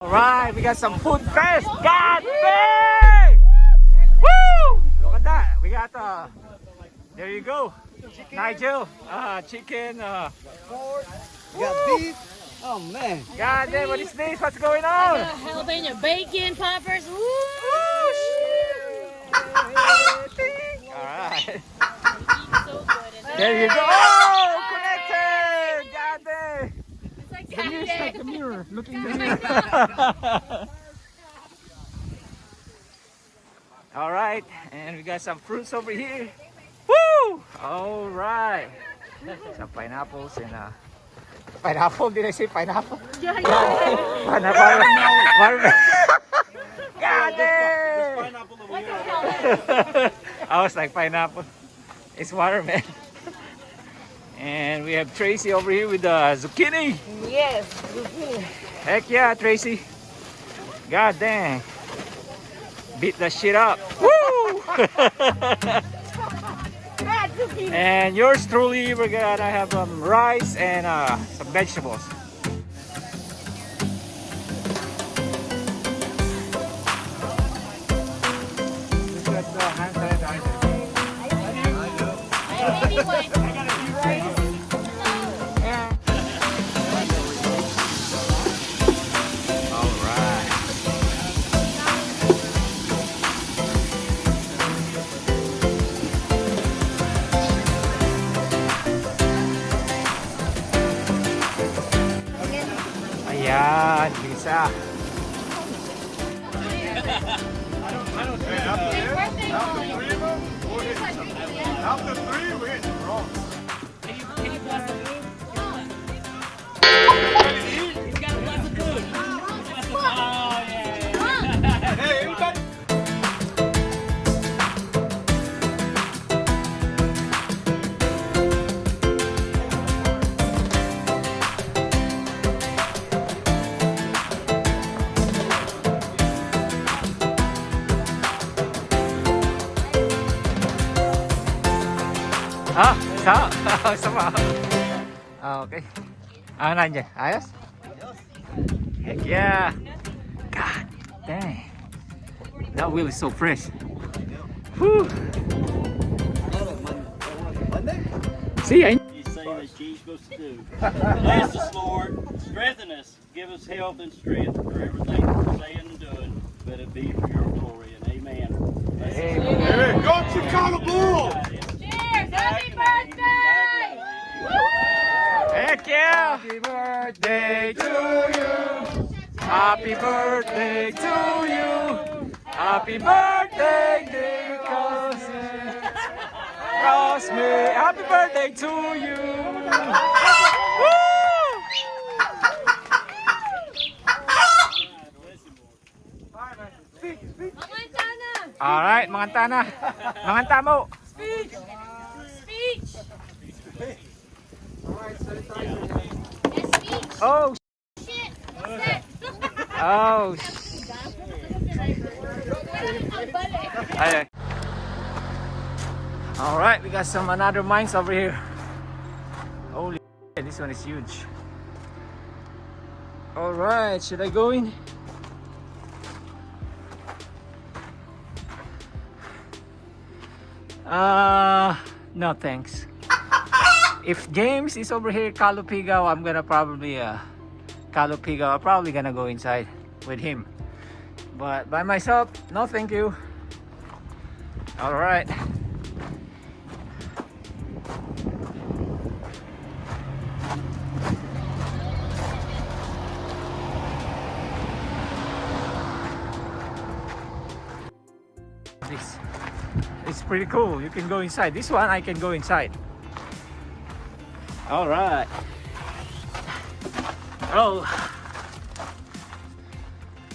Alright, we got some food first. God dang! Woo! Look at that. We got there you go. Chicken. Nigel, chicken, We got beef. Oh man. God damn, what is this? What's going on? Jalapeno bacon poppers. Woo! Alright. So good. There you go. Oh, connected! God dang! It's like The mirror, Saturday. like the mirror. Look in the mirror. Alright, and we got some fruits over here. Woo! Alright. Some pineapples and pineapple, did I say pineapple? Yeah. Pineapple. Watermelon. God damn! Pineapple over here. I was like pineapple. It's watermelon. And we have Tracy over here with the zucchini. Yes. Heck yeah, Tracy. God dang. Beat the shit up. Woo! And yours truly, we're gonna have rice and some vegetables. Ayan, bisa. After three, we're getting wrong. Can you bless the food? You gotta bless the food. Oh, yeah. Hey, everybody. Sama. Okay. Nandiyan? Ayos? Heck yeah. God dang. That wheel is so fresh. Whew. See, I You say that she's supposed to do. Bless us, Lord. Strengthen us. Give us health and strength for everything we're saying and doing. Let it be for your glory. And amen. Amen. Hey, go Chicago Bulls! Cheers! Happy birthday! Heck yeah! Happy birthday to you. Happy birthday to you. Happy birthday, dear cousin. Cosme. Happy birthday to you. Woo! All right, mga tana. Mga tamo. Speech! Speech! Oh, Shit! oh. Ayan. All right, we got some another mines over here. Holy shit, this one is huge. All right, should I go in? No thanks. If James is over here, Calupigaw, I'm gonna probably Calupigaw. I'm probably gonna go inside with him. But by myself, no thank you. All right. It's pretty cool. You can go inside. This one I can go inside. All right. Oh.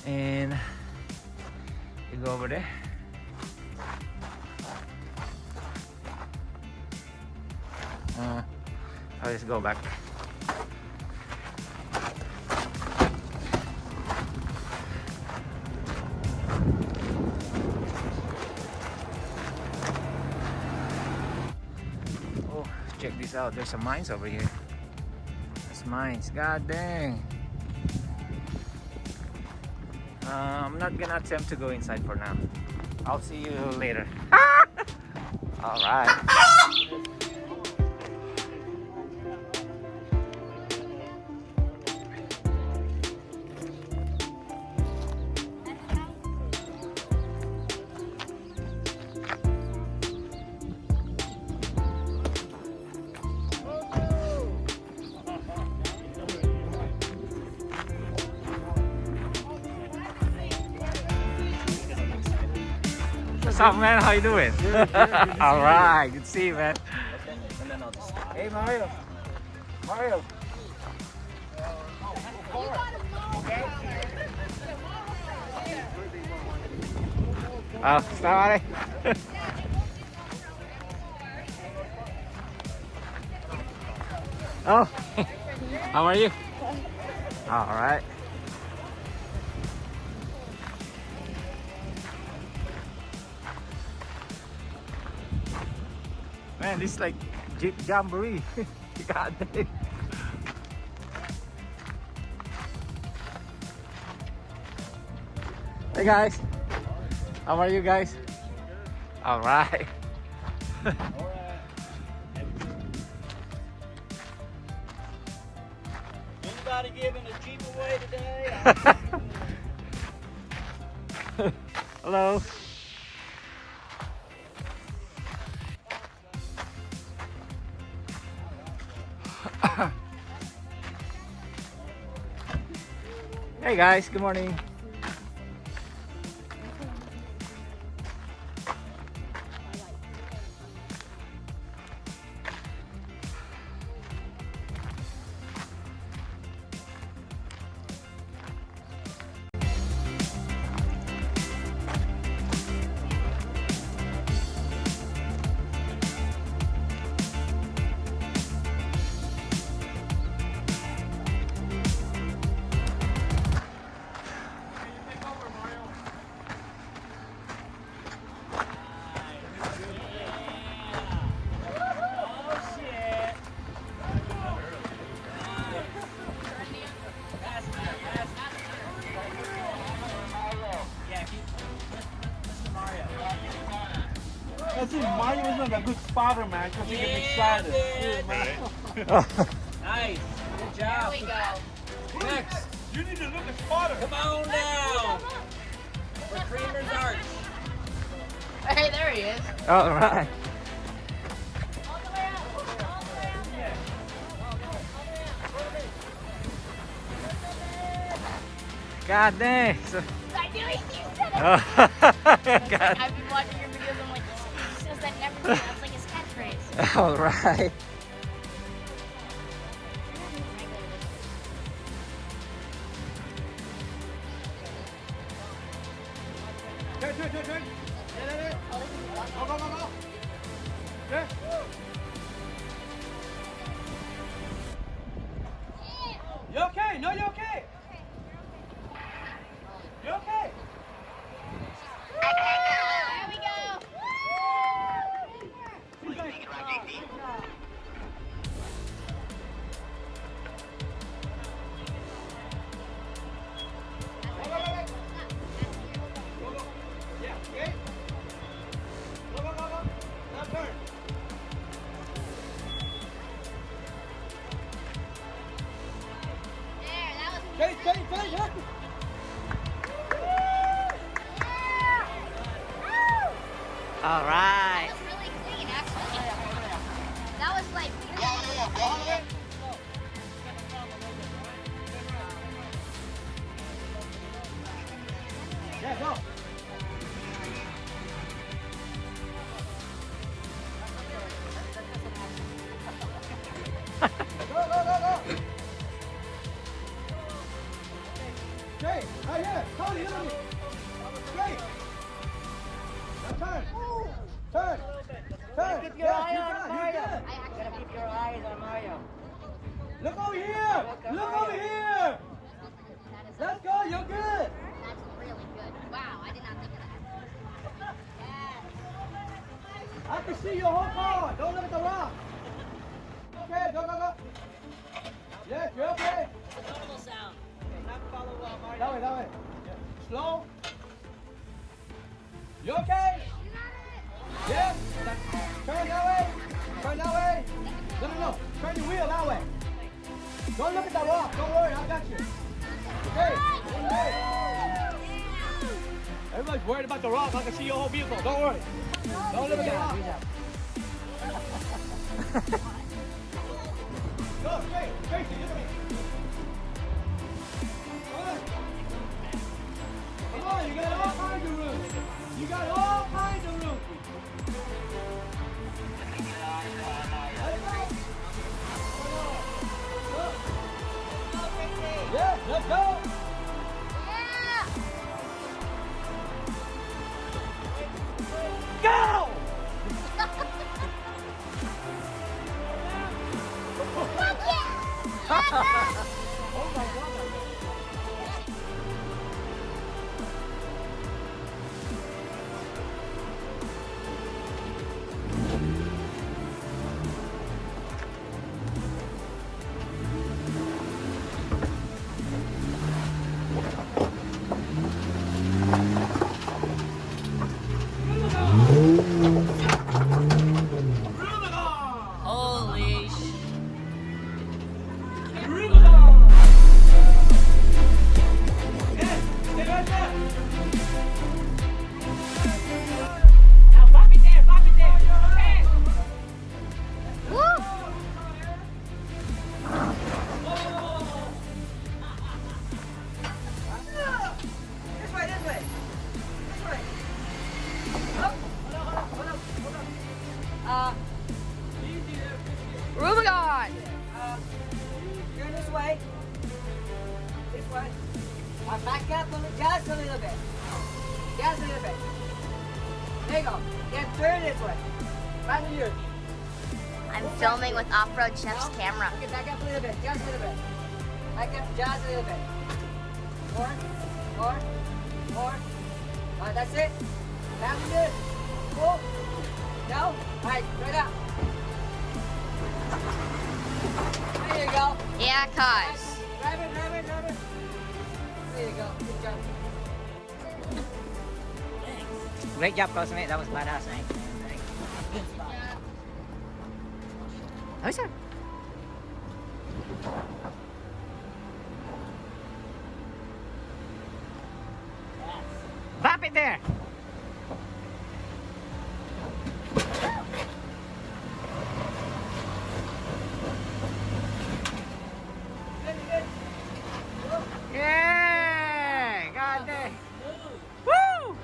And you go over there. I'll just go back. Oh, check this out. There's some mines over here. That's mines. God dang. I'm not gonna attempt to go inside for now. I'll see you later. All right. What's up, man? How you doing? All right, good to see you, man. Hey, Mario. Mario. Oh, sorry. Oh, how are you? All right. Man, this is like Jeep Jamboree. God damn. Hey guys, how are you guys? All right. Anybody giving a Jeep away today? Hello. Hey guys, good morning. I see Mario is like a good spotter, man, because he gets excited. Nice. Good job. There we go. Next. You need to look at spotter. Come on down. For Creamer's Arch. Hey, there he is. All right. All the way up. All the way out there. God dang. So, I knew he said it. God. I've been watching your videos. I'm like, he says that in everything. That's like his catchphrase. All right. Turn. Go. There. You okay? No, you okay? You okay? There we go. Yeah, okay? Go. Now turn. There, that was. Chase. All right. That was really clean, actually. That was like. Yeah, go. Go. Jay, right here. Tony, look at me. Straight. Now turn. Keep your eye on You're Mario. good. Gotta keep your eyes on Mario. Look over here. Look over here. Let's go. You're good. That's really good. Wow, I did not think of that. Yes. I can see your whole car. Don't look at the rock. Okay, go. Yes, you're okay. Normal sound. Not follow Mario. That way. slow. You okay? Yeah? Turn that way. Turn that way. No. Turn the wheel that way. Don't look at that rock. Don't worry, I got you. Okay. Everybody's worried about the rock. I can see your whole vehicle. Don't worry. Don't look at the rock. Go straight. Tracy, look at me. Come on, you got all kinds of room. You got all kinds of room. Yeah, let's go. Go! Oh my God. Holy sh! Rubicon! Turn this way. This way. Back up a little, just a little bit. Just a little bit. There you go. Yeah, turn this way. Back to you. I'm filming with Offroad Chef's camera. Okay, back up a little bit. Just a little bit. Back up just a little bit. More. Alright, that's it. Back to you. Pull. No. Alright, right up. There you go. Yeah, cuz. Drive it. There you go. Good job. Great job, Cosmate. That was badass, mate. Oh, sir. Bop it there. Yeah! God dang. Woo!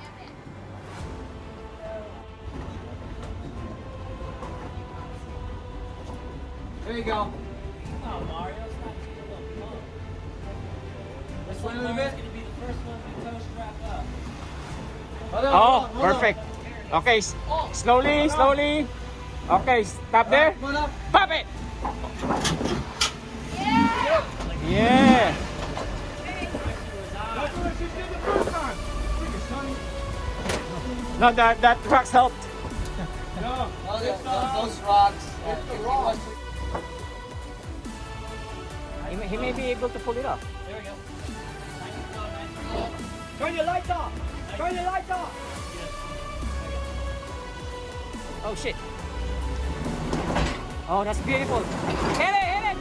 There you go. Oh, Mario, it's not a little fun. This one a little bit. Mario's gonna be the first one to toe strap up. Oh, perfect. Okay, slowly. Okay, stop there. Come on up. Pop it. Yeah. That's what she did the first time. Look at Sonny. No, that rocks helped. No. Those rocks. It's the rock. He may be able to pull it off. There we go. Nice and slow, nice and slow. Turn your lights off. Turn your lights off. Oh shit. Oh, that's beautiful. Hit it.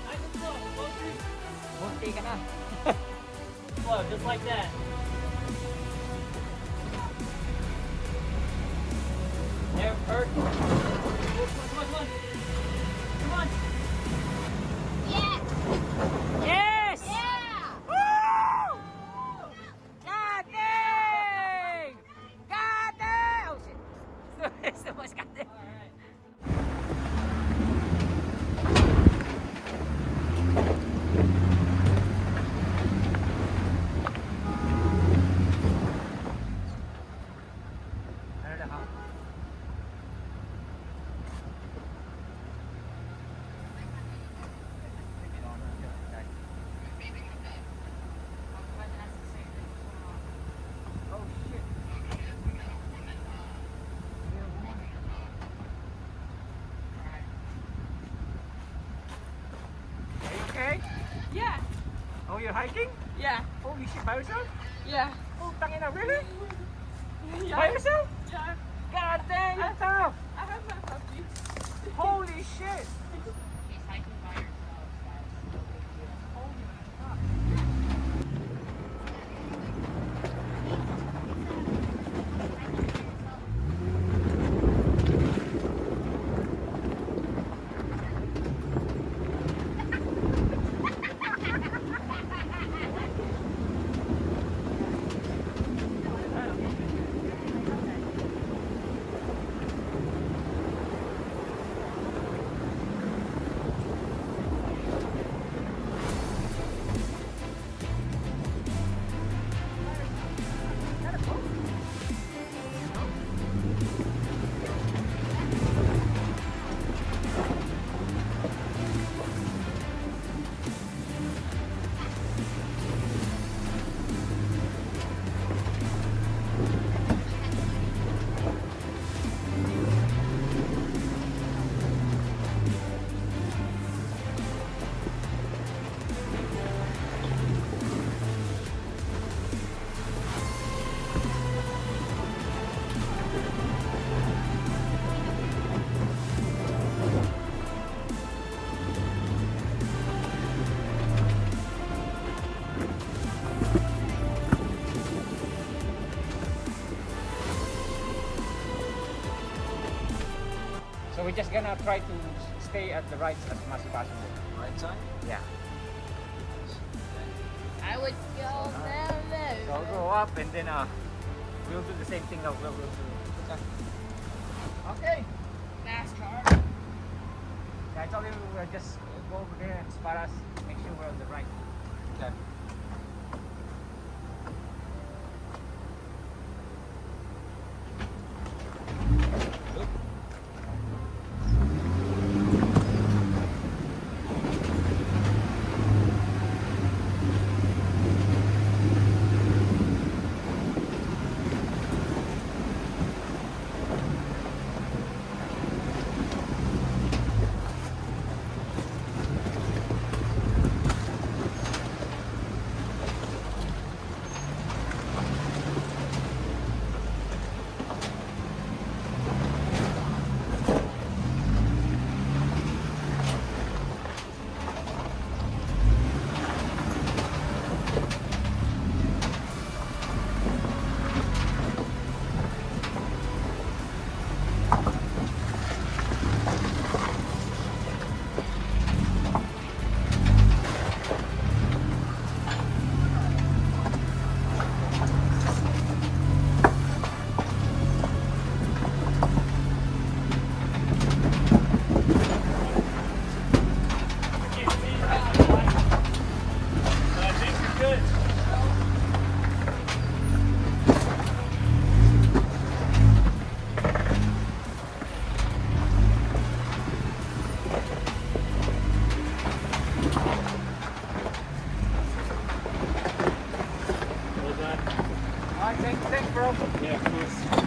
Nice and slow. Munti ka na. Slow, just like that. There, perfect. Come on. Yes! Yeah! Woo! God dang! God dang! Oh shit. Someone's got it. Yeah. Holy shit, by yourself? Yeah. Oh, tangina, really? Yeah. By yourself? Yeah. God dang, you're tough. I have my puppy. Holy shit. She's hiking by herself, guys. So we're just gonna try to stay at the right as much as possible. Right side? Yeah. I would go there. So go up and then we'll do the same thing that we'll do. Okay. NASCAR. Yeah, I told you we'll just go over there and spot us, make sure we're on the right. Okay. Alright, thanks bro. Yeah, of course.